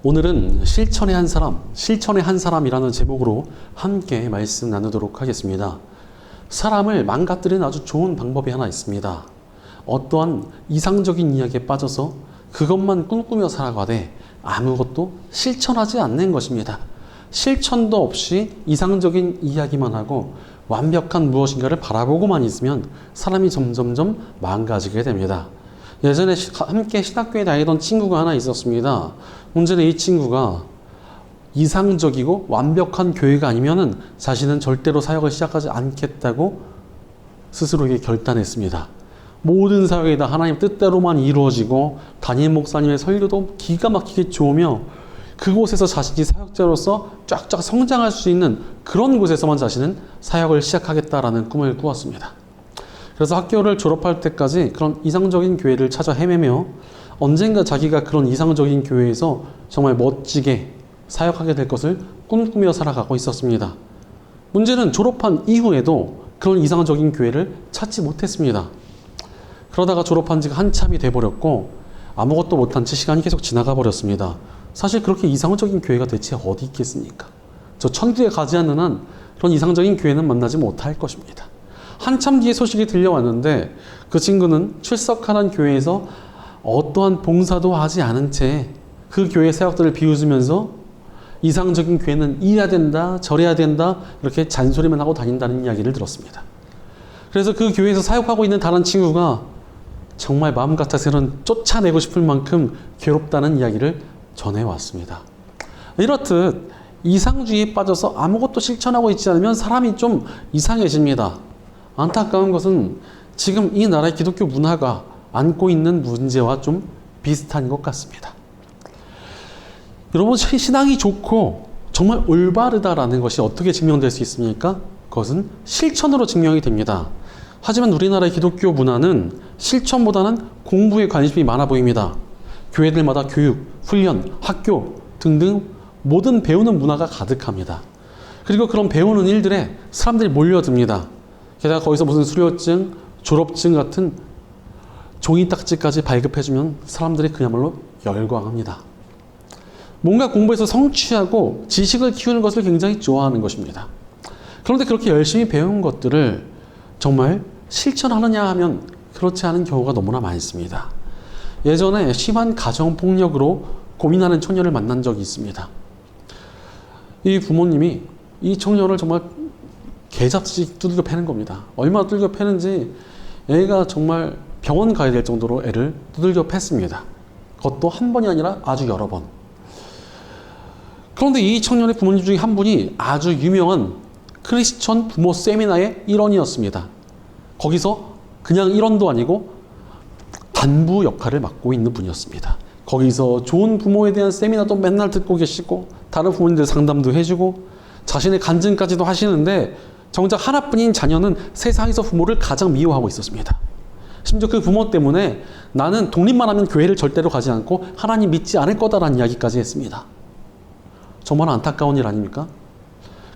오늘은 실천의 한 사람, 실천의 한 사람이라는 제목으로 함께 말씀 나누도록 하겠습니다. 사람을 망가뜨리는 아주 좋은 방법이 하나 있습니다. 어떠한 이상적인 이야기에 빠져서 그것만 꿈꾸며 살아가되 아무것도 실천하지 않는 것입니다. 실천도 없이 이상적인 이야기만 하고 완벽한 무엇인가를 바라보고만 있으면 사람이 점점점 망가지게 됩니다. 예전에 함께 신학교에 다니던 친구가 하나 있었습니다. 문제는 이 친구가 이상적이고 완벽한 교회가 아니면은 자신은 절대로 사역을 시작하지 않겠다고 스스로에게 결단했습니다. 모든 사역이 다 하나님 뜻대로만 이루어지고 담임 목사님의 설교도 기가 막히게 좋으며 그곳에서 자신이 사역자로서 쫙쫙 성장할 수 있는 그런 곳에서만 자신은 사역을 시작하겠다라는 꿈을 꾸었습니다. 그래서 학교를 졸업할 때까지 그런 이상적인 교회를 찾아 헤매며 언젠가 자기가 그런 이상적인 교회에서 정말 멋지게 사역하게 될 것을 꿈꾸며 살아가고 있었습니다. 문제는 졸업한 이후에도 그런 이상적인 교회를 찾지 못했습니다. 그러다가 졸업한 지가 한참이 돼버렸고 아무것도 못한 채 시간이 계속 지나가 버렸습니다. 사실 그렇게 이상적인 교회가 대체 어디 있겠습니까? 저 천국에 가지 않는 한 그런 이상적인 교회는 만나지 못할 것입니다. 한참 뒤에 소식이 들려왔는데 그 친구는 출석하는 교회에서 어떠한 봉사도 하지 않은 채 그 교회 사역들을 비웃으면서 이상적인 교회는 이래야 된다, 저래야 된다 이렇게 잔소리만 하고 다닌다는 이야기를 들었습니다. 그래서 그 교회에서 사역하고 있는 다른 친구가 정말 마음 같아서는 쫓아내고 싶을 만큼 괴롭다는 이야기를 전해왔습니다. 이렇듯 이상주의에 빠져서 아무것도 실천하고 있지 않으면 사람이 좀 이상해집니다. 안타까운 것은 지금 이 나라의 기독교 문화가 안고 있는 문제와 좀 비슷한 것 같습니다. 여러분, 신앙이 좋고 정말 올바르다라는 것이 어떻게 증명될 수 있습니까? 그것은 실천으로 증명이 됩니다. 하지만 우리나라의 기독교 문화는 실천보다는 공부에 관심이 많아 보입니다. 교회들마다 교육, 훈련, 학교 등등 모든 배우는 문화가 가득합니다. 그리고 그런 배우는 일들에 사람들이 몰려듭니다. 게다가 거기서 무슨 수료증, 졸업증 같은 종이 딱지까지 발급해주면 사람들이 그야말로 열광합니다. 뭔가 공부해서 성취하고 지식을 키우는 것을 굉장히 좋아하는 것입니다. 그런데 그렇게 열심히 배운 것들을 정말 실천하느냐 하면 그렇지 않은 경우가 너무나 많습니다. 예전에 심한 가정폭력으로 고민하는 청년을 만난 적이 있습니다. 이 부모님이 이 청년을 정말 개잡듯이 두들겨 패는 겁니다. 얼마나 두들겨 패는지 애가 정말 병원 가야 될 정도로 애를 두들겨 팼습니다. 그것도 한 번이 아니라 아주 여러 번. 그런데 이 청년의 부모님 중에 한 분이 아주 유명한 크리스천 부모 세미나의 일원이었습니다. 거기서 그냥 일원도 아니고 단부 역할을 맡고 있는 분이었습니다. 거기서 좋은 부모에 대한 세미나도 맨날 듣고 계시고 다른 부모님들 상담도 해주고 자신의 간증까지도 하시는데 정작 하나뿐인 자녀는 세상에서 부모를 가장 미워하고 있었습니다. 심지어 그 부모 때문에 나는 독립만 하면 교회를 절대로 가지 않고 하나님 믿지 않을 거다라는 이야기까지 했습니다. 정말 안타까운 일 아닙니까?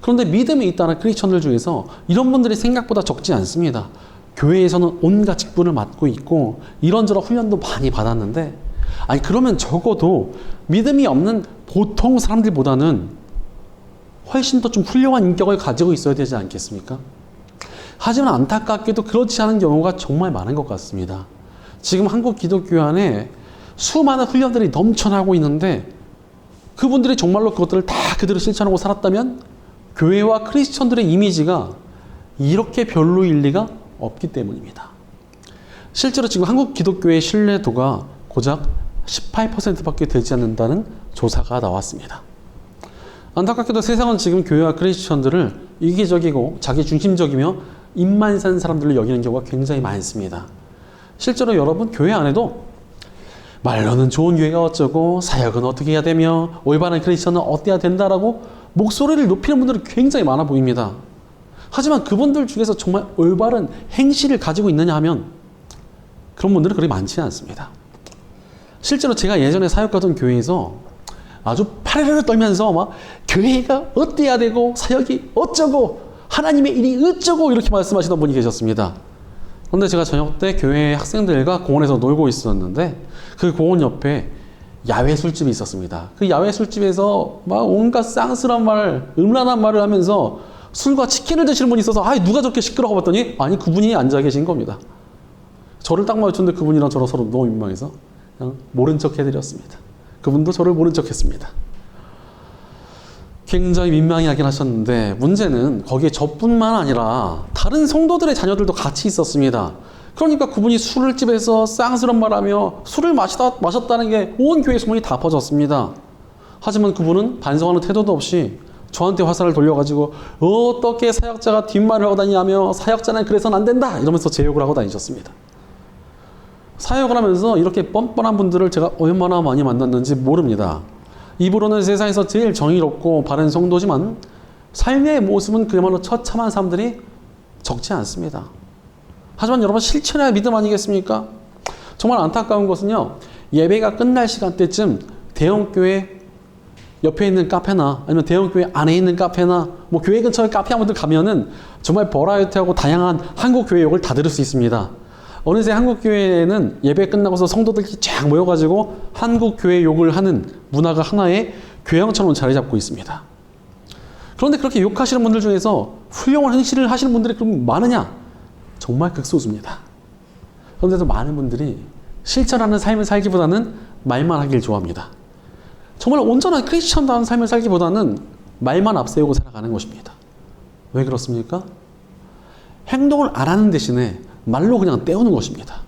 그런데 믿음이 있다는 크리스천들 중에서 이런 분들이 생각보다 적지 않습니다. 교회에서는 온갖 직분을 맡고 있고 이런저런 훈련도 많이 받았는데 아니 그러면 적어도 믿음이 없는 보통 사람들보다는 훨씬 더 좀 훌륭한 인격을 가지고 있어야 되지 않겠습니까? 하지만 안타깝게도 그렇지 않은 경우가 정말 많은 것 같습니다. 지금 한국 기독교 안에 수많은 훈련들이 넘쳐나고 있는데 그분들이 정말로 그것들을 다 그대로 실천하고 살았다면 교회와 크리스천들의 이미지가 이렇게 별로일 리가 없기 때문입니다. 실제로 지금 한국 기독교의 신뢰도가 고작 18%밖에 되지 않는다는 조사가 나왔습니다. 안타깝게도 세상은 지금 교회와 크리스천들을 이기적이고 자기 중심적이며 입만 산 사람들로 여기는 경우가 굉장히 많습니다. 실제로 여러분 교회 안에도 말로는 좋은 교회가 어쩌고 사역은 어떻게 해야 되며 올바른 크리스천은 어때야 된다라고 목소리를 높이는 분들이 굉장히 많아 보입니다. 하지만 그분들 중에서 정말 올바른 행실을 가지고 있느냐 하면 그런 분들은 그렇게 많지는 않습니다. 실제로 제가 예전에 사역하던 교회에서 아주 파르르 떨면서 막 교회가 어때야 되고 사역이 어쩌고 하나님의 일이 어쩌고 이렇게 말씀하시던 분이 계셨습니다. 그런데 제가 저녁 때 교회 학생들과 공원에서 놀고 있었는데 그 공원 옆에 야외 술집이 있었습니다. 그 야외 술집에서 막 온갖 쌍스러운 말, 음란한 말을 하면서 술과 치킨을 드시는 분이 있어서 누가 저렇게 시끄러워 봤더니 그분이 앉아 계신 겁니다. 저를 딱 마주쳤는데 그분이랑 저랑 서로 너무 민망해서 그냥 모른 척 해드렸습니다. 그분도 저를 모른 척 했습니다. 굉장히 민망해하긴 하셨는데 문제는 거기에 저뿐만 아니라 다른 성도들의 자녀들도 같이 있었습니다. 그러니까 그분이 술집에서 쌍스러운 말하며 술을 마셨다는 게 온 교회 소문이 다 퍼졌습니다. 하지만 그분은 반성하는 태도도 없이 저한테 화살을 돌려가지고 어떻게 사역자가 뒷말을 하고 다니냐며 사역자는 그래서는 안 된다 이러면서 제 욕을 하고 다니셨습니다. 사역을 하면서 이렇게 뻔뻔한 분들을 제가 얼마나 많이 만났는지 모릅니다. 입으로는 세상에서 제일 정의롭고 바른 성도지만 삶의 모습은 그야말로 처참한 사람들이 적지 않습니다. 하지만 여러분 실천해야 믿음 아니겠습니까? 정말 안타까운 것은요. 예배가 끝날 시간대쯤 대형교회 옆에 있는 카페나 아니면 대형교회 안에 있는 카페나 뭐 교회 근처에 카페 한 번들 가면은 정말 버라이어티하고 다양한 한국교회 욕을 다 들을 수 있습니다. 어느새 한국교회에는 예배 끝나고서 성도들이 쫙 모여가지고 한국교회 욕을 하는 문화가 하나의 교양처럼 자리 잡고 있습니다. 그런데 그렇게 욕하시는 분들 중에서 훌륭한 행실을 하시는 분들이 그럼 많으냐? 정말 극소수입니다. 그런데도 많은 분들이 실천하는 삶을 살기보다는 말만 하길 좋아합니다. 정말 온전한 크리스천다운 삶을 살기보다는 말만 앞세우고 살아가는 것입니다. 왜 그렇습니까? 행동을 안 하는 대신에 말로 그냥 때우는 것입니다.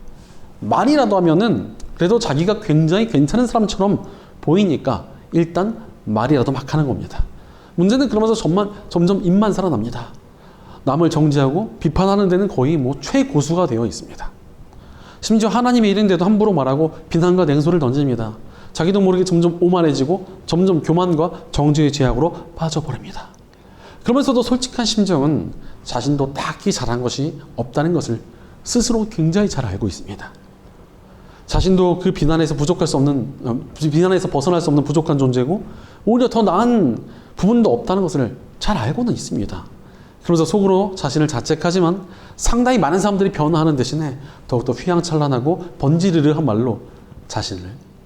말이라도 하면은 그래도 자기가 굉장히 괜찮은 사람처럼 보이니까 일단 말이라도 막 하는 겁니다. 문제는 그러면서 점점 입만 살아납니다. 남을 정죄하고 비판하는 데는 거의 최고수가 되어 있습니다. 심지어 하나님의 일인데도 함부로 말하고 비난과 냉소를 던집니다. 자기도 모르게 점점 오만해지고 점점 교만과 정죄의 죄악으로 빠져버립니다. 그러면서도 솔직한 심정은 자신도 딱히 잘한 것이 없다는 것을 스스로 굉장히 잘 알고 있습니다. 자신도 그 비난에서 벗어날 수 없는 부족한 존재고 오히려 더 나은 부분도 없다는 것을 잘 알고는 있습니다. 그러면서 속으로 자신을 자책하지만 상당히 많은 사람들이 변화하는 대신에 더욱더 휘황찬란하고 번지르르한 말로 자신을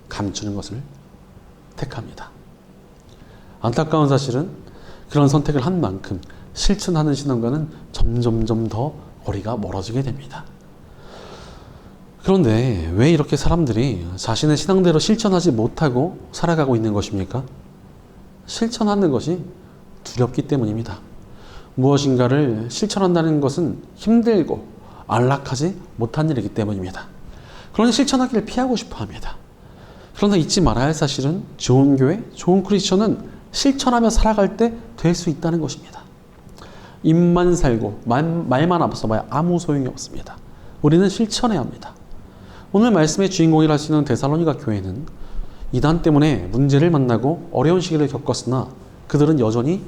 감추는 것을 택합니다. 안타까운 사실은 그런 선택을 한 만큼 실천하는 신앙과는 점점점 더 거리가 멀어지게 됩니다. 그런데 왜 이렇게 사람들이 자신의 신앙대로 실천하지 못하고 살아가고 있는 것입니까? 실천하는 것이 두렵기 때문입니다. 무엇인가를 실천한다는 것은 힘들고 안락하지 못한 일이기 때문입니다. 그러니 실천하기를 피하고 싶어 합니다. 그러나 잊지 말아야 할 사실은 좋은 교회, 좋은 크리스천은 실천하며 살아갈 때 될 수 있다는 것입니다. 입만 살고 말만 앞서봐야 아무 소용이 없습니다. 우리는 실천해야 합니다. 오늘 말씀의 주인공이라 할 수 있는 데살로니가 교회는 이단 때문에 문제를 만나고 어려운 시기를 겪었으나 그들은 여전히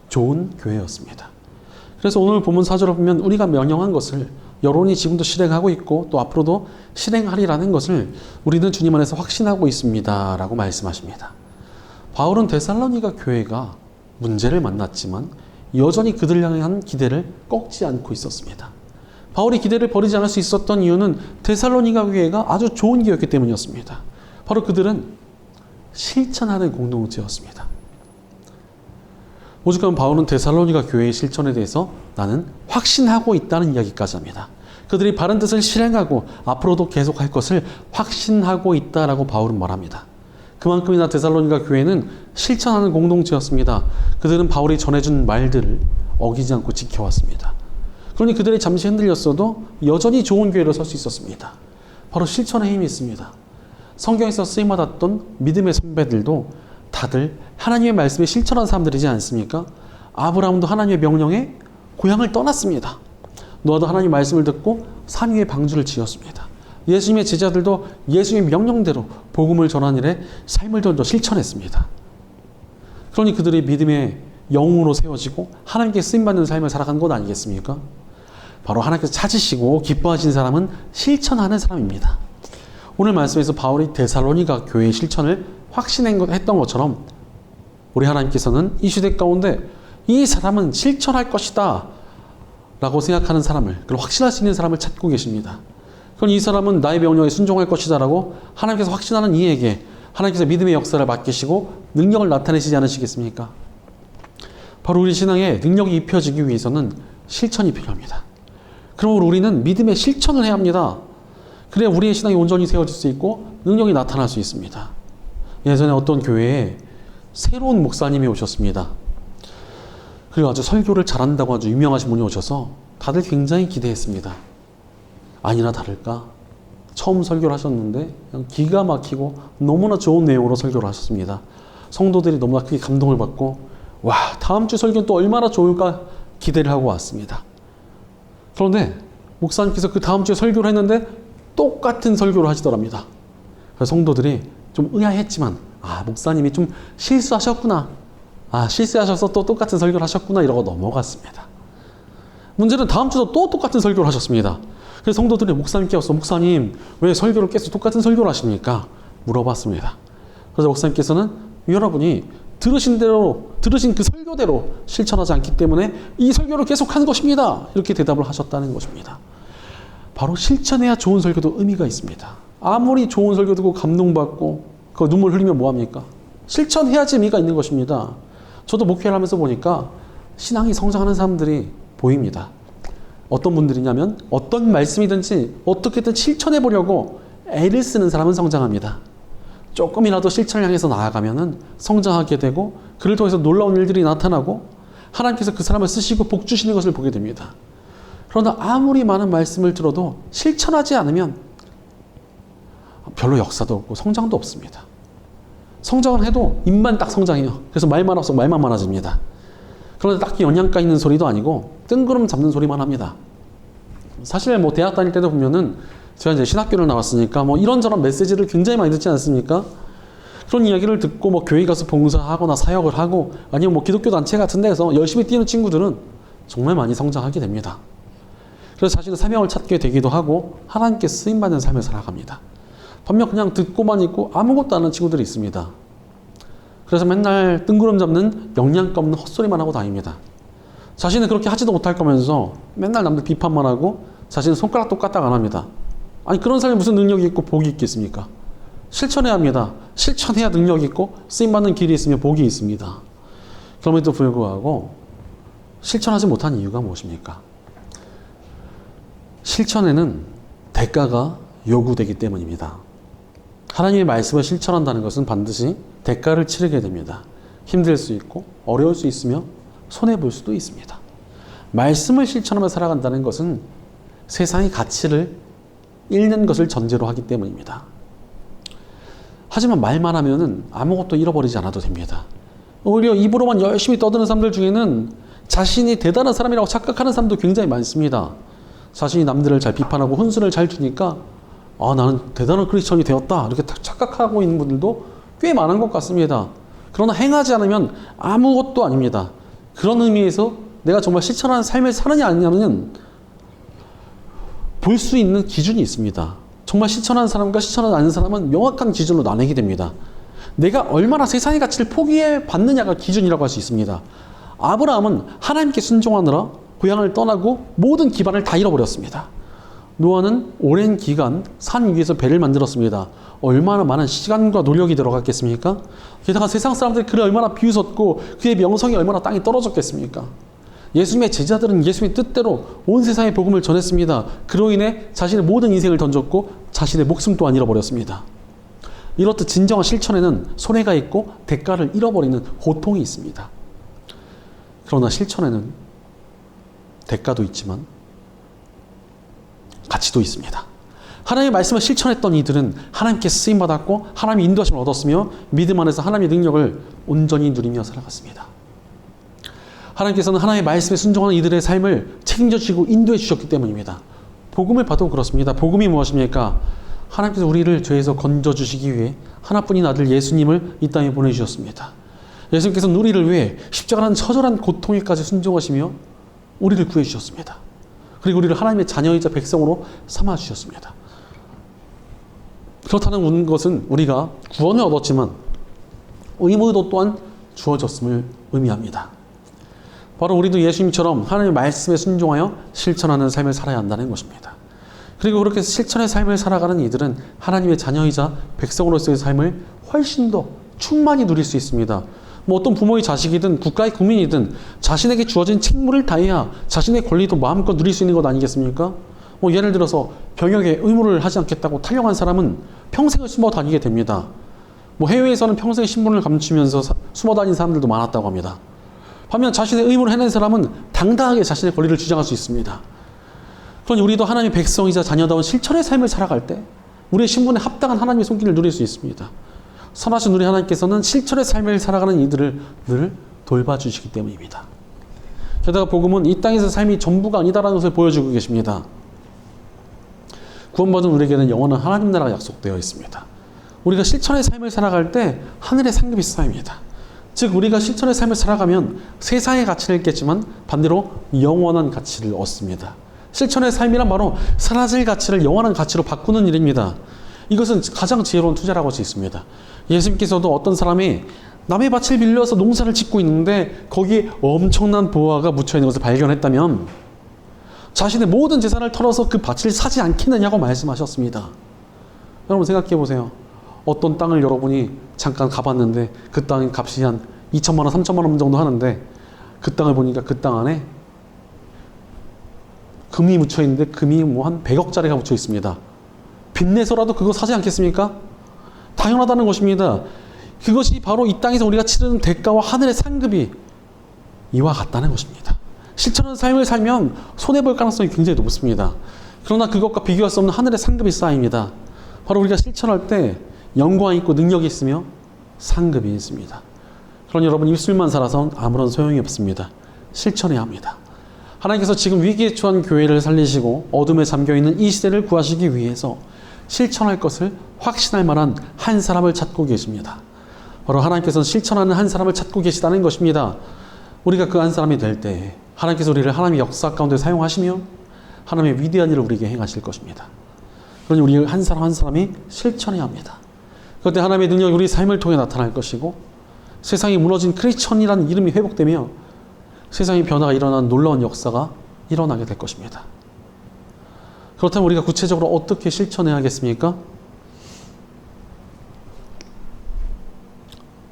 좋은 교회였습니다. 그래서 오늘 본문 4절을 보면 우리가 명령한 것을 여론이 지금도 실행하고 있고 또 앞으로도 실행하리라는 것을 우리는 주님 안에서 확신하고 있습니다 라고 말씀하십니다. 바울은 데살로니가 교회가 문제를 만났지만 여전히 그들 향한 기대를 꺾지 않고 있었습니다. 바울이 기대를 버리지 않을 수 있었던 이유는 데살로니가 교회가 아주 좋은 교회였기 때문이었습니다. 바로 그들은 실천하는 공동체였습니다. 오죽하면 바울은 데살로니가 교회의 실천에 대해서 나는 확신하고 있다는 이야기까지 합니다. 그들이 바른 뜻을 실행하고 앞으로도 계속할 것을 확신하고 있다라고 바울은 말합니다. 그만큼이나 데살로니가 교회는 실천하는 공동체였습니다. 그들은 바울이 전해준 말들을 어기지 않고 지켜왔습니다. 그러니 그들이 잠시 흔들렸어도 여전히 좋은 교회로 설 수 있었습니다. 바로 실천의 힘이 있습니다. 성경에서 쓰임받았던 믿음의 선배들도 다들 하나님의 말씀에 실천한 사람들이지 않습니까? 아브라함도 하나님의 명령에 고향을 떠났습니다. 노아도 하나님의 말씀을 듣고 산 위에 방주를 지었습니다. 예수님의 제자들도 예수님의 명령대로 복음을 전하는 일에 삶을 던져 실천했습니다. 그러니 그들이 믿음의 영웅으로 세워지고 하나님께 쓰임받는 삶을 살아간 것 아니겠습니까? 바로 하나님께서 찾으시고 기뻐하신 사람은 실천하는 사람입니다. 오늘 말씀에서 바울이 데살로니가 교회의 실천을 확신했던 것처럼 우리 하나님께서는 이 시대 가운데 이 사람은 실천할 것이다 라고 생각하는 사람을, 그걸 확신할 수 있는 사람을 찾고 계십니다. 그럼 이 사람은 나의 명령에 순종할 것이다 라고 하나님께서 확신하는 이에게 하나님께서 믿음의 역사를 맡기시고 능력을 나타내시지 않으시겠습니까? 바로 우리 신앙에 능력이 입혀지기 위해서는 실천이 필요합니다. 그러므로 우리는 믿음의 실천을 해야 합니다. 그래야 우리의 신앙이 온전히 세워질 수 있고 능력이 나타날 수 있습니다. 예전에 어떤 교회에 새로운 목사님이 오셨습니다. 그리고 아주 설교를 잘한다고 아주 유명하신 분이 오셔서 다들 굉장히 기대했습니다. 아니나 다를까 처음 설교를 하셨는데 그냥 기가 막히고 너무나 좋은 내용으로 설교를 하셨습니다. 성도들이 너무나 크게 감동을 받고 와, 다음 주 설교는 또 얼마나 좋을까 기대를 하고 왔습니다. 그런데 목사님께서 그 다음 주에 설교를 했는데 똑같은 설교를 하시더랍니다. 그래서 성도들이 좀 의아했지만 목사님이 좀 실수하셨구나. 실수하셔서 또 똑같은 설교를 하셨구나 이러고 넘어갔습니다. 문제는 다음 주도 또 똑같은 설교를 하셨습니다. 그래서 성도들이 목사님께 와서 목사님 왜 설교를 계속 똑같은 설교를 하십니까? 물어봤습니다. 그래서 목사님께서는 여러분이 들으신 그 설교대로 실천하지 않기 때문에 이 설교를 계속하는 것입니다. 이렇게 대답을 하셨다는 것입니다. 바로 실천해야 좋은 설교도 의미가 있습니다. 아무리 좋은 설교 듣고 감동받고 그 눈물 흘리면 뭐합니까? 실천해야지 의미가 있는 것입니다. 저도 목회를 하면서 보니까 신앙이 성장하는 사람들이 보입니다. 어떤 분들이냐면 어떤 말씀이든지 어떻게든 실천해 보려고 애를 쓰는 사람은 성장합니다. 조금이라도 실천을 향해서 나아가면은 성장하게 되고 그를 통해서 놀라운 일들이 나타나고 하나님께서 그 사람을 쓰시고 복 주시는 것을 보게 됩니다. 그러나 아무리 많은 말씀을 들어도 실천하지 않으면 별로 역사도 없고 성장도 없습니다. 성장을 해도 입만 딱 성장해요. 그래서 말만 없어 말만 많아집니다. 그런데 딱히 영양가 있는 소리도 아니고 뜬구름 잡는 소리만 합니다. 사실 대학 다닐 때도 보면은 제가 이제 신학교를 나왔으니까 이런저런 메시지를 굉장히 많이 듣지 않습니까? 그런 이야기를 듣고 교회 가서 봉사하거나 사역을 하고 아니면 기독교 단체 같은 데서 열심히 뛰는 친구들은 정말 많이 성장하게 됩니다. 그래서 자신의 사명을 찾게 되기도 하고 하나님께 쓰임받는 삶을 살아갑니다. 반면 그냥 듣고만 있고 아무것도 안 하는 친구들이 있습니다. 그래서 맨날 뜬구름 잡는 영양가 없는 헛소리만 하고 다닙니다. 자신은 그렇게 하지도 못할 거면서 맨날 남들 비판만 하고 자신은 손가락도 까딱 안 합니다. 아니 그런 사람이 무슨 능력이 있고 복이 있겠습니까? 실천해야 합니다. 실천해야 능력이 있고 쓰임받는 길이 있으며 복이 있습니다. 그럼에도 불구하고 실천하지 못한 이유가 무엇입니까? 실천에는 대가가 요구되기 때문입니다. 하나님의 말씀을 실천한다는 것은 반드시 대가를 치르게 됩니다. 힘들 수 있고 어려울 수 있으며 손해볼 수도 있습니다. 말씀을 실천하며 살아간다는 것은 세상의 가치를 잃는 것을 전제로 하기 때문입니다. 하지만 말만 하면은 아무것도 잃어버리지 않아도 됩니다. 오히려 입으로만 열심히 떠드는 사람들 중에는 자신이 대단한 사람이라고 착각하는 사람도 굉장히 많습니다. 자신이 남들을 잘 비판하고 혼선을 잘 주니까 나는 대단한 크리스천이 되었다 이렇게 착각하고 있는 분들도 꽤 많은 것 같습니다. 그러나 행하지 않으면 아무것도 아닙니다. 그런 의미에서 내가 정말 실천하는 삶을 사느냐 아니냐는 볼 수 있는 기준이 있습니다. 정말 실천하는 사람과 실천하지 않는 사람은 명확한 기준으로 나뉘게 됩니다. 내가 얼마나 세상의 가치를 포기해 받느냐가 기준이라고 할 수 있습니다. 아브라함은 하나님께 순종하느라 고향을 떠나고 모든 기반을 다 잃어버렸습니다. 노아는 오랜 기간 산 위에서 배를 만들었습니다. 얼마나 많은 시간과 노력이 들어갔겠습니까? 게다가 세상 사람들이 그를 얼마나 비웃었고 그의 명성이 얼마나 땅에 떨어졌겠습니까? 예수님의 제자들은 예수님의 뜻대로 온 세상에 복음을 전했습니다. 그로 인해 자신의 모든 인생을 던졌고 자신의 목숨 또한 잃어버렸습니다. 이렇듯 진정한 실천에는 손해가 있고 대가를 잃어버리는 고통이 있습니다. 그러나 실천에는 대가도 있지만 가치도 있습니다. 하나님의 말씀을 실천했던 이들은 하나님께 쓰임받았고 하나님의 인도하심을 얻었으며 믿음 안에서 하나님의 능력을 온전히 누리며 살아갔습니다. 하나님께서는 하나님의 말씀에 순종하는 이들의 삶을 책임져 주시고 인도해 주셨기 때문입니다. 복음을 봐도 그렇습니다. 복음이 무엇입니까? 하나님께서 우리를 죄에서 건져 주시기 위해 하나뿐인 아들 예수님을 이 땅에 보내주셨습니다. 예수님께서는 우리를 위해 십자가라는 처절한 고통에까지 순종하시며 우리를 구해 주셨습니다. 그리고 우리를 하나님의 자녀이자 백성으로 삼아 주셨습니다. 그렇다는 것은 우리가 구원을 얻었지만 의무도 또한 주어졌음을 의미합니다. 바로 우리도 예수님처럼 하나님의 말씀에 순종하여 실천하는 삶을 살아야 한다는 것입니다. 그리고 그렇게 실천의 삶을 살아가는 이들은 하나님의 자녀이자 백성으로서의 삶을 훨씬 더 충만히 누릴 수 있습니다. 뭐 어떤 부모의 자식이든 국가의 국민이든 자신에게 주어진 책무를 다해야 자신의 권리도 마음껏 누릴 수 있는 것 아니겠습니까? 뭐 예를 들어서 병역에 의무를 하지 않겠다고 탈영한 사람은 평생을 숨어 다니게 됩니다. 뭐 해외에서는 평생 신분을 감추면서 숨어 다니는 사람들도 많았다고 합니다. 반면 자신의 의무를 해낸 사람은 당당하게 자신의 권리를 주장할 수 있습니다. 그러니 우리도 하나님의 백성이자 자녀다운 실천의 삶을 살아갈 때 우리의 신분에 합당한 하나님의 손길을 누릴 수 있습니다. 선하신 우리 하나님께서는 실천의 삶을 살아가는 이들을 늘 돌봐주시기 때문입니다. 게다가 복음은 이 땅에서 삶이 전부가 아니다라는 것을 보여주고 계십니다. 구원받은 우리에게는 영원한 하나님 나라가 약속되어 있습니다. 우리가 실천의 삶을 살아갈 때 하늘의 상급이 쌓입니다. 즉 우리가 실천의 삶을 살아가면 세상의 가치를 잃겠지만 반대로 영원한 가치를 얻습니다. 실천의 삶이란 바로 사라질 가치를 영원한 가치로 바꾸는 일입니다. 이것은 가장 지혜로운 투자라고 할 수 있습니다. 예수님께서도 어떤 사람이 남의 밭을 빌려서 농사를 짓고 있는데 거기에 엄청난 보화가 묻혀있는 것을 발견했다면 자신의 모든 재산을 털어서 그 밭을 사지 않겠느냐고 말씀하셨습니다. 여러분 생각해 보세요. 어떤 땅을 여러분이 잠깐 가봤는데 그 땅의 값이 한 2천만 원, 3천만 원 정도 하는데 그 땅을 보니까 그 땅 안에 금이 묻혀 있는데 금이 뭐 한 100억짜리가 묻혀 있습니다. 빚내서라도 그거 사지 않겠습니까? 당연하다는 것입니다. 그것이 바로 이 땅에서 우리가 치르는 대가와 하늘의 상급이 이와 같다는 것입니다. 실천하는 삶을 살면 손해볼 가능성이 굉장히 높습니다. 그러나 그것과 비교할 수 없는 하늘의 상급이 쌓입니다. 바로 우리가 실천할 때 영광이 있고 능력이 있으며 상급이 있습니다. 그러니 여러분 입술만 살아선 아무런 소용이 없습니다. 실천해야 합니다. 하나님께서 지금 위기에 처한 교회를 살리시고 어둠에 잠겨있는 이 시대를 구하시기 위해서 실천할 것을 확신할 만한 한 사람을 찾고 계십니다. 바로 하나님께서는 실천하는 한 사람을 찾고 계시다는 것입니다. 우리가 그 한 사람이 될 때 하나님께서 우리를 하나님의 역사 가운데 사용하시며 하나님의 위대한 일을 우리에게 행하실 것입니다. 그러니 우리 한 사람 한 사람이 실천해야 합니다. 그때 하나님의 능력이 우리 삶을 통해 나타날 것이고 세상이 무너진 크리스천이라는 이름이 회복되며 세상의 변화가 일어나는 놀라운 역사가 일어나게 될 것입니다. 그렇다면 우리가 구체적으로 어떻게 실천해야겠습니까?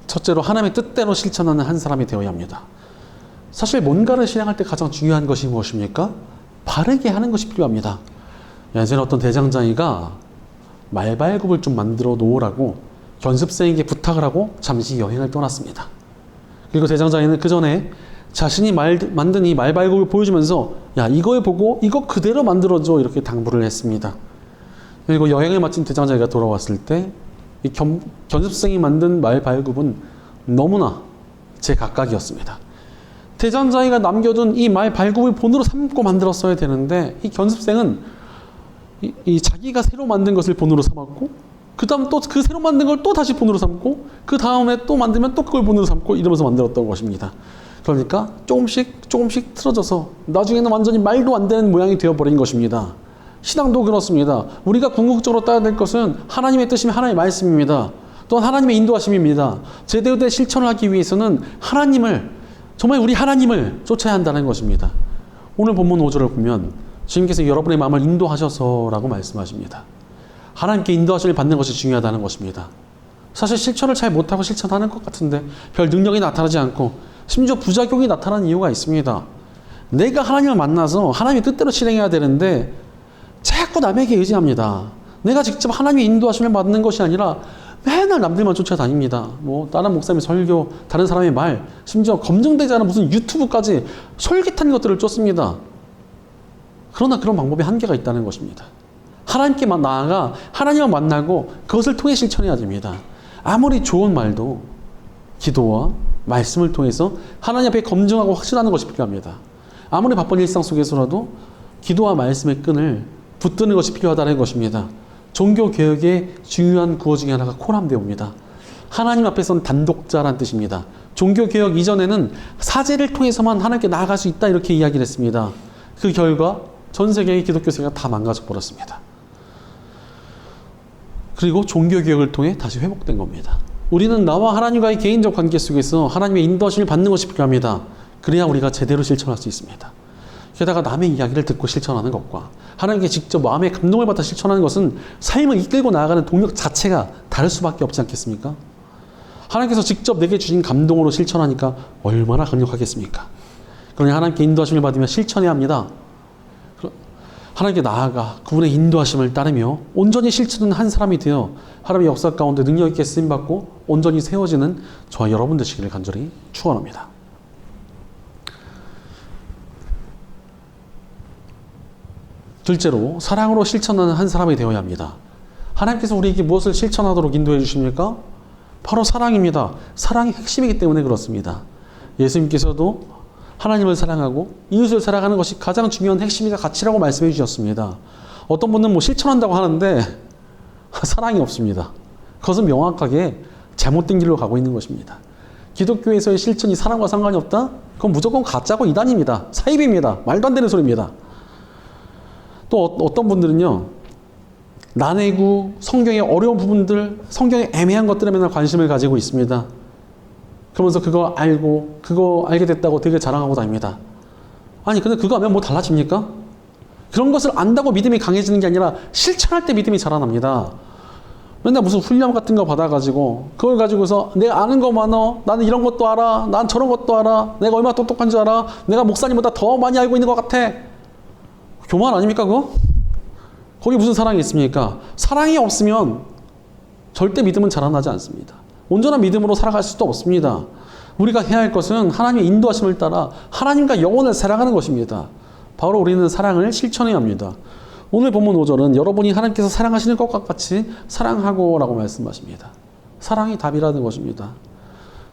첫째로 하나님의 뜻대로 실천하는 한 사람이 되어야 합니다. 사실 뭔가를 실행할 때 가장 중요한 것이 무엇입니까? 바르게 하는 것이 필요합니다. 예전에 어떤 대장장이가 말발굽을 좀 만들어 놓으라고 견습생에게 부탁을 하고 잠시 여행을 떠났습니다. 그리고 대장장이는 그 전에 자신이 만든 이 말발굽을 보여주면서 야 이걸 보고 이거 그대로 만들어줘 이렇게 당부를 했습니다. 그리고 여행을 마친 대장장이가 돌아왔을 때 이 견습생이 만든 말발굽은 너무나 제각각이었습니다. 대장장이가 남겨둔 이 말발굽을 본으로 삼고 만들었어야 되는데 이 견습생은 이 자기가 새로 만든 것을 본으로 삼았고 그 다음 또 그 새로 만든 걸 또 다시 본으로 삼고 그 다음에 또 만들면 또 그걸 본으로 삼고 이러면서 만들었던 것입니다. 그러니까 조금씩 틀어져서 나중에는 완전히 말도 안 되는 모양이 되어버린 것입니다. 신앙도 그렇습니다. 우리가 궁극적으로 따야 될 것은 하나님의 뜻이면 하나님의 말씀입니다. 또한 하나님의 인도하심입니다. 제대로 된 실천을 하기 위해서는 정말 우리 하나님을 쫓아야 한다는 것입니다. 오늘 본문 5절을 보면 주님께서 여러분의 마음을 인도하셔서라고 말씀하십니다. 하나님께 인도하심을 받는 것이 중요하다는 것입니다. 사실 실천을 잘 못하고 실천하는 것 같은데 별 능력이 나타나지 않고 심지어 부작용이 나타나는 이유가 있습니다. 내가 하나님을 만나서 하나님의 뜻대로 실행해야 되는데 자꾸 남에게 의지합니다. 내가 직접 하나님의 인도하심을 받는 것이 아니라 맨날 남들만 쫓아다닙니다. 뭐 다른 목사님의 설교, 다른 사람의 말, 심지어 검증되지 않은 무슨 유튜브까지 솔깃한 것들을 쫓습니다. 그러나 그런 방법에 한계가 있다는 것입니다. 하나님께만 나아가 하나님을 만나고 그것을 통해 실천해야 됩니다. 아무리 좋은 말도 기도와 말씀을 통해서 하나님 앞에 검증하고 확신하는 것이 필요합니다. 아무리 바쁜 일상 속에서라도 기도와 말씀의 끈을 붙드는 것이 필요하다는 것입니다. 종교개혁의 중요한 구호 중에 하나가 코람데오입니다. 하나님 앞에서는 단독자란 뜻입니다. 종교개혁 이전에는 사제를 통해서만 하나님께 나아갈 수 있다 이렇게 이야기를 했습니다. 그 결과 전 세계의 기독교 세계가 다 망가져 버렸습니다. 그리고 종교개혁을 통해 다시 회복된 겁니다. 우리는 나와 하나님과의 개인적 관계 속에서 하나님의 인도하심을 받는 것이 필요합니다. 그래야 우리가 제대로 실천할 수 있습니다. 게다가 남의 이야기를 듣고 실천하는 것과 하나님께 직접 마음의 감동을 받아 실천하는 것은 삶을 이끌고 나아가는 동력 자체가 다를 수밖에 없지 않겠습니까? 하나님께서 직접 내게 주신 감동으로 실천하니까 얼마나 강력하겠습니까? 그러니 하나님께 인도하심을 받으며 실천해야 합니다. 하나님께 나아가 그분의 인도하심을 따르며 온전히 실천하는 한 사람이 되어 하나님의 역사 가운데 능력 있게 쓰임받고 온전히 세워지는 저와 여러분 되시기를 간절히 축원합니다. 둘째로 사랑으로 실천하는 한 사람이 되어야 합니다. 하나님께서 우리에게 무엇을 실천하도록 인도해 주십니까? 바로 사랑입니다. 사랑이 핵심이기 때문에 그렇습니다. 예수님께서도 하나님을 사랑하고 이웃을 사랑하는 것이 가장 중요한 핵심이자 가치라고 말씀해 주셨습니다. 어떤 분은 실천한다고 하는데 사랑이 없습니다. 그것은 명확하게 잘못된 길로 가고 있는 것입니다. 기독교에서의 실천이 사랑과 상관이 없다? 그건 무조건 가짜고 이단입니다. 사입입니다. 말도 안 되는 소리입니다. 또 어떤 분들은요, 나내구, 성경의 어려운 부분들, 성경의 애매한 것들에 맨날 관심을 가지고 있습니다. 그러면서 그거 알게 됐다고 되게 자랑하고 다닙니다. 아니, 근데 그거 하면 뭐 달라집니까? 그런 것을 안다고 믿음이 강해지는 게 아니라 실천할 때 믿음이 자라납니다. 맨날 무슨 훈련 같은 거 받아가지고 그걸 가지고서 내가 아는 거 많어, 나는 이런 것도 알아, 난 저런 것도 알아, 내가 얼마나 똑똑한 줄 알아, 내가 목사님보다 더 많이 알고 있는 것 같아. 교만 아닙니까 그거? 거기 무슨 사랑이 있습니까? 사랑이 없으면 절대 믿음은 자라나지 않습니다. 온전한 믿음으로 살아갈 수도 없습니다. 우리가 해야 할 것은 하나님의 인도하심을 따라 하나님과 영혼을 사랑하는 것입니다. 바로 우리는 사랑을 실천해야 합니다. 오늘 본문 5절은 여러분이 하나님께서 사랑하시는 것과 같이 사랑하고 라고 말씀하십니다. 사랑이 답이라는 것입니다.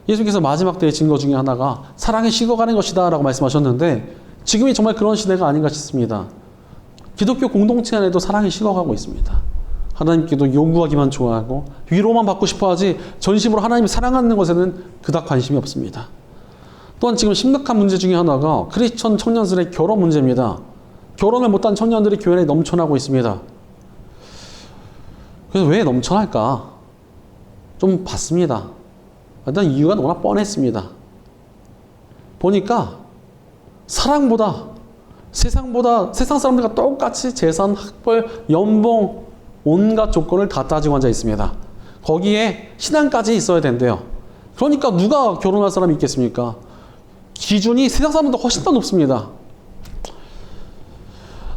예수께서 마지막 때의 증거 중에 하나가 사랑이 식어가는 것이다 라고 말씀하셨는데 지금이 정말 그런 시대가 아닌가 싶습니다. 기독교 공동체 안에도 사랑이 식어가고 있습니다. 하나님께도 요구하기만 좋아하고 위로만 받고 싶어하지 전심으로 하나님을 사랑하는 것에는 그닥 관심이 없습니다. 또한 지금 심각한 문제 중에 하나가 크리스천 청년들의 결혼 문제입니다. 결혼을 못한 청년들이 교회 내에 넘쳐나고 있습니다. 그래서 왜 넘쳐날까? 좀 봤습니다. 일단 이유가 너무나 뻔했습니다. 보니까 사랑보다 세상 사람들과 똑같이 재산, 학벌, 연봉, 온갖 조건을 다 따지고 앉아 있습니다. 거기에 신앙까지 있어야 된대요. 그러니까 누가 결혼할 사람이 있겠습니까? 기준이 세상 사람보다 훨씬 더 높습니다.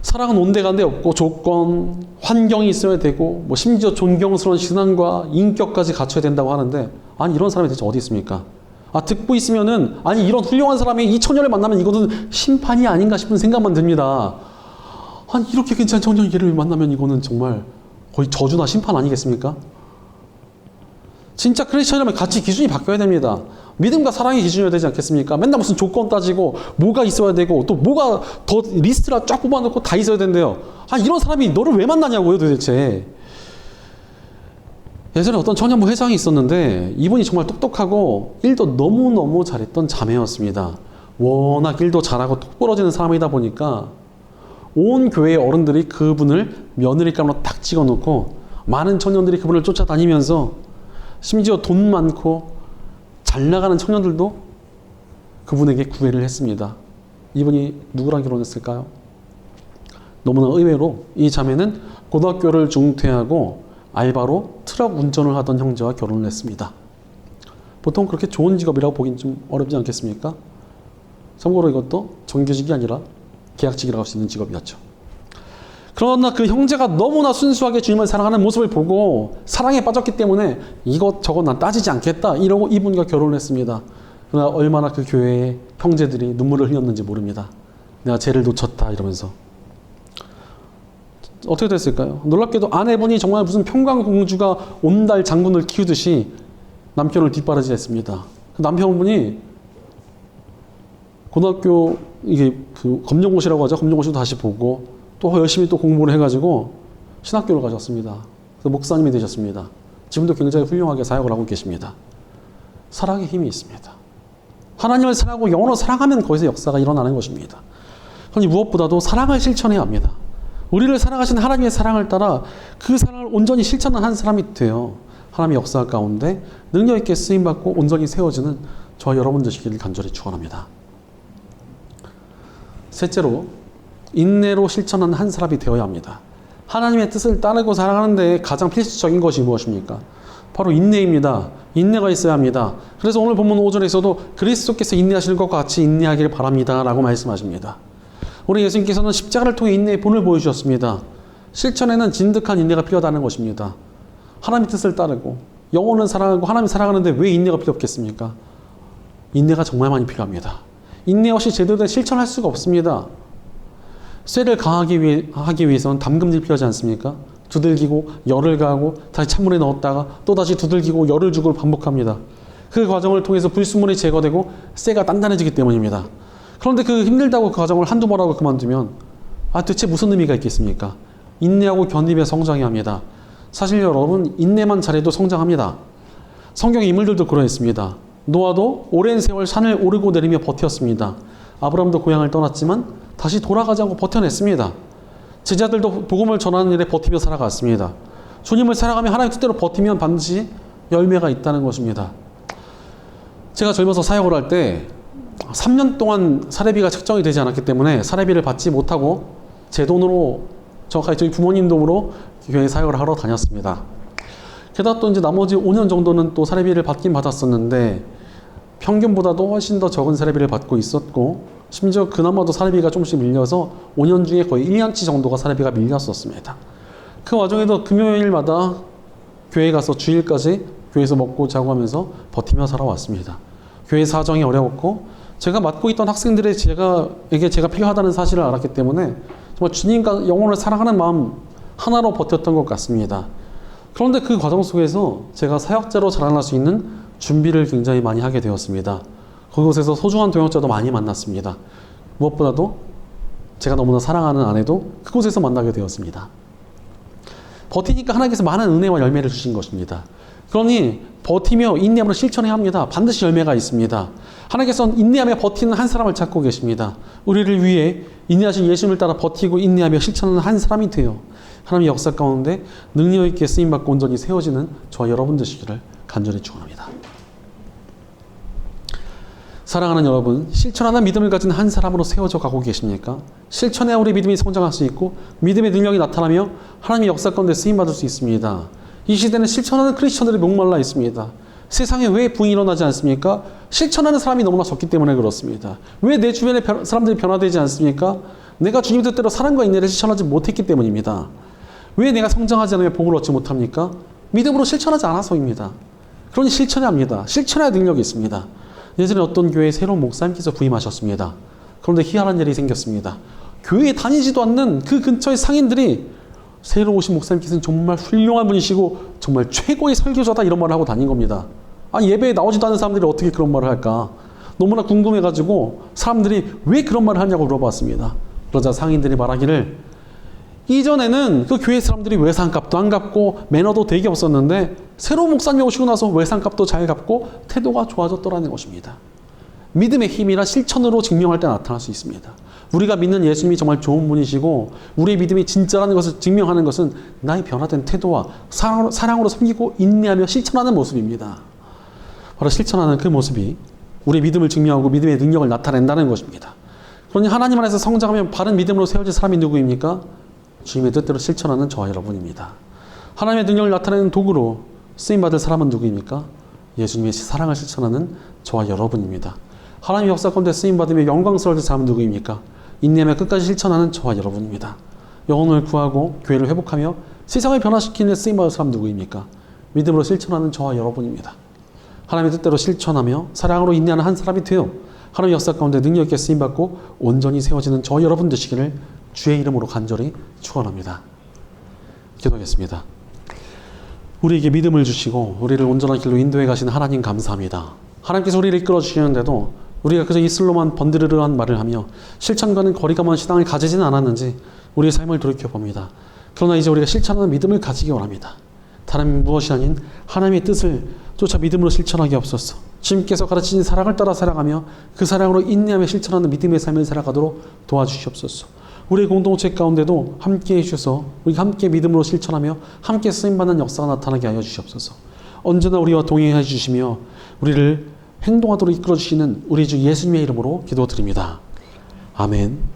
사랑은 온데간데 없고 조건, 환경이 있어야 되고 심지어 존경스러운 신앙과 인격까지 갖춰야 된다고 하는데 아니 이런 사람이 대체 어디 있습니까? 듣고 있으면은 아니 이런 훌륭한 사람이 이 처녀를 만나면 이거는 심판이 아닌가 싶은 생각만 듭니다. 아니 이렇게 괜찮은 청년 얘를 만나면 이거는 정말 거의 저주나 심판 아니겠습니까? 진짜 크리스천이라면 가치 기준이 바뀌어야 됩니다. 믿음과 사랑의 기준이어야 되지 않겠습니까? 맨날 무슨 조건 따지고 뭐가 있어야 되고 또 뭐가 더 리스트라 쫙 뽑아놓고 다 있어야 된대요. 이런 사람이 너를 왜 만나냐고요 도대체. 예전에 어떤 청년부 회장이 있었는데 이분이 정말 똑똑하고 일도 너무너무 잘했던 자매였습니다. 워낙 일도 잘하고 톡 부러지는 사람이다 보니까 온 교회의 어른들이 그분을 며느리감으로 딱 찍어놓고 많은 청년들이 그분을 쫓아다니면서 심지어 돈 많고 잘 나가는 청년들도 그분에게 구애를 했습니다. 이분이 누구랑 결혼했을까요? 너무나 의외로 이 자매는 고등학교를 중퇴하고 알바로 트럭 운전을 하던 형제와 결혼을 했습니다. 보통 그렇게 좋은 직업이라고 보긴 좀 어렵지 않겠습니까? 참고로 이것도 정규직이 아니라 계약직이라고 할 수 있는 직업이었죠. 그러나 그 형제가 너무나 순수하게 주님을 사랑하는 모습을 보고 사랑에 빠졌기 때문에 이것저것 난 따지지 않겠다 이러고 이분과 결혼을 했습니다. 그러나 얼마나 그 교회의 형제들이 눈물을 흘렸는지 모릅니다. 내가 쟤를 놓쳤다 이러면서. 어떻게 됐을까요? 놀랍게도 아내분이 정말 무슨 평강공주가 온달 장군을 키우듯이 남편을 뒷바라지했습니다. 남편분이 고등학교 이게 그 검정고시라고 하죠. 검정고시도 다시 보고 또 열심히 또 공부를 해가지고 신학교를 가셨습니다. 그래서 목사님이 되셨습니다. 지금도 굉장히 훌륭하게 사역을 하고 계십니다. 사랑의 힘이 있습니다. 하나님을 사랑하고 영원히 사랑하면 거기서 역사가 일어나는 것입니다. 그러니 무엇보다도 사랑을 실천해야 합니다. 우리를 사랑하신 하나님의 사랑을 따라 그 사랑을 온전히 실천한 한 사람이 돼요. 하나님의 역사 가운데 능력 있게 쓰임받고 온전히 세워지는 저와 여러분 되시기를 간절히 축원합니다. 셋째로 인내로 실천하는 한 사람이 되어야 합니다. 하나님의 뜻을 따르고 살아가는데 가장 필수적인 것이 무엇입니까? 바로 인내입니다. 인내가 있어야 합니다. 그래서 오늘 본문 5절에서도 그리스도께서 인내하시는 것과 같이 인내하기를 바랍니다 라고 말씀하십니다. 우리 예수님께서는 십자가를 통해 인내의 본을 보여주셨습니다. 실천에는 진득한 인내가 필요하다는 것입니다. 하나님의 뜻을 따르고 영혼을 사랑하고 하나님 사랑하는데 왜 인내가 필요 없겠습니까? 인내가 정말 많이 필요합니다. 인내 없이 제대로 된 실천할 수가 없습니다. 쇠를 하기 위해서는 담금질 필요하지 않습니까? 두들기고 열을 가하고 다시 찬물에 넣었다가 또다시 두들기고 열을 주고 반복합니다. 그 과정을 통해서 불순물이 제거되고 쇠가 단단해지기 때문입니다. 그런데 그 힘들다고 그 과정을 한두 번 하고 그만두면 대체 무슨 의미가 있겠습니까? 인내하고 견디며 성장해야 합니다. 사실 여러분, 인내만 잘해도 성장합니다. 성경의 인물들도 그러했습니다. 노아도 오랜 세월 산을 오르고 내리며 버텼습니다. 아브라함도 고향을 떠났지만 다시 돌아가지 않고 버텨냈습니다. 제자들도 복음을 전하는 일에 버티며 살아갔습니다. 주님을 살아가며 하나님 뜻대로 버티면 반드시 열매가 있다는 것입니다. 제가 젊어서 사역을 할 때 3년 동안 사례비가 책정이 되지 않았기 때문에 사례비를 받지 못하고 제 돈으로 저희 부모님 돈으로 교회 사역을 하러 다녔습니다. 게다가 또 이제 나머지 5년 정도는 또 사례비를 받긴 받았었는데 평균보다도 훨씬 더 적은 사례비를 받고 있었고 심지어 그나마도 사례비가 조금씩 밀려서 5년 중에 거의 1년치 정도가 사례비가 밀렸었습니다. 그 와중에도 금요일마다 교회 가서 주일까지 교회에서 먹고 자고 하면서 버티며 살아왔습니다. 교회 사정이 어려웠고 제가 맡고 있던 학생들에게 제가 필요하다는 사실을 알았기 때문에 정말 주님과 영혼을 사랑하는 마음 하나로 버텼던 것 같습니다. 그런데 그 과정 속에서 제가 사역자로 자라날 수 있는 준비를 굉장히 많이 하게 되었습니다. 그곳에서 소중한 동역자도 많이 만났습니다. 무엇보다도 제가 너무나 사랑하는 아내도 그곳에서 만나게 되었습니다. 버티니까 하나님께서 많은 은혜와 열매를 주신 것입니다. 그러니 버티며 인내함으로 실천해야 합니다. 반드시 열매가 있습니다. 하나님께서는 인내하며 버티는 한 사람을 찾고 계십니다. 우리를 위해 인내하신 예수님을 따라 버티고 인내하며 실천하는 한 사람이 되어 하나님의 역사 가운데 능력 있게 쓰임받고 온전히 세워지는 저와 여러분 되시기를 간절히 축원합니다. 사랑하는 여러분, 실천하는 믿음을 가진 한 사람으로 세워져 가고 계십니까? 실천해야 우리 믿음이 성장할 수 있고 믿음의 능력이 나타나며 하나님의 역사 가운데 쓰임받을 수 있습니다. 이 시대는 실천하는 크리스천들이 목말라 있습니다. 세상에 왜 부흥이 일어나지 않습니까? 실천하는 사람이 너무나 적기 때문에 그렇습니다. 왜 내 주변의 사람들이 변화되지 않습니까? 내가 주님 뜻대로 사랑과 인내를 실천하지 못했기 때문입니다. 왜 내가 성장하지 않으며 복을 얻지 못합니까? 믿음으로 실천하지 않아서입니다. 그러니 실천해야 합니다. 실천해야 능력이 있습니다. 예전에 어떤 교회에 새로운 목사님께서 부임하셨습니다. 그런데 희한한 일이 생겼습니다. 교회에 다니지도 않는 그 근처의 상인들이 새로 오신 목사님께서는 정말 훌륭한 분이시고 정말 최고의 설교자다 이런 말을 하고 다닌 겁니다. 예배에 나오지도 않은 사람들이 어떻게 그런 말을 할까? 너무나 궁금해가지고 사람들이 왜 그런 말을 하냐고 물어봤습니다. 그러자 상인들이 말하기를 이전에는 그 교회 사람들이 외상값도 안 갚고 매너도 되게 없었는데 새로운 목사님이 오시고 나서 외상값도 잘 갚고 태도가 좋아졌더라는 것입니다. 믿음의 힘이라 실천으로 증명할 때 나타날 수 있습니다. 우리가 믿는 예수님이 정말 좋은 분이시고 우리의 믿음이 진짜라는 것을 증명하는 것은 나의 변화된 태도와 사랑으로 섬기고 인내하며 실천하는 모습입니다. 바로 실천하는 그 모습이 우리의 믿음을 증명하고 믿음의 능력을 나타낸다는 것입니다. 그러니 하나님 안에서 성장하며 바른 믿음으로 세워질 사람이 누구입니까? 주님의 뜻대로 실천하는 저와 여러분입니다. 하나님의 능력을 나타내는 도구로 쓰임받을 사람은 누구입니까? 예수님의 사랑을 실천하는 저와 여러분입니다. 하나님의 역사 가운데 쓰임받으며 영광스러울 사람은 누구입니까? 인내하며 끝까지 실천하는 저와 여러분입니다. 영혼을 구하고 교회를 회복하며 세상을 변화시키는 데 쓰임받을 사람은 누구입니까? 믿음으로 실천하는 저와 여러분입니다. 하나님의 뜻대로 실천하며 사랑으로 인내하는 한 사람이 되어 하나님의 역사 가운데 능력 있게 쓰임받고 온전히 세워지는 저와 여러분 되시기를 주의 이름으로 간절히 축원합니다. 기도하겠습니다. 우리에게 믿음을 주시고 우리를 온전한 길로 인도해 가시는 하나님 감사합니다. 하나님께서 우리를 이끌어 주시는데도 우리가 그저 입술로만 번드르르한 말을 하며 실천과는 거리가 먼 신앙을 가지지는 않았는지 우리의 삶을 돌이켜봅니다. 그러나 이제 우리가 실천하는 믿음을 가지기 원합니다. 다른 무엇이 아닌 하나님의 뜻을 쫓아 믿음으로 실천하게 없소서. 주님께서 가르치신 사랑을 따라 살아가며 그 사랑으로 인내하며 실천하는 믿음의 삶을 살아가도록 도와주시옵소서. 우리의 공동체 가운데도 함께해 주셔서 우리가 함께 믿음으로 실천하며 함께 쓰임받는 역사가 나타나게 하여 주시옵소서. 언제나 우리와 동행해 주시며 우리를 행동하도록 이끌어 주시는 우리 주 예수님의 이름으로 기도드립니다. 아멘.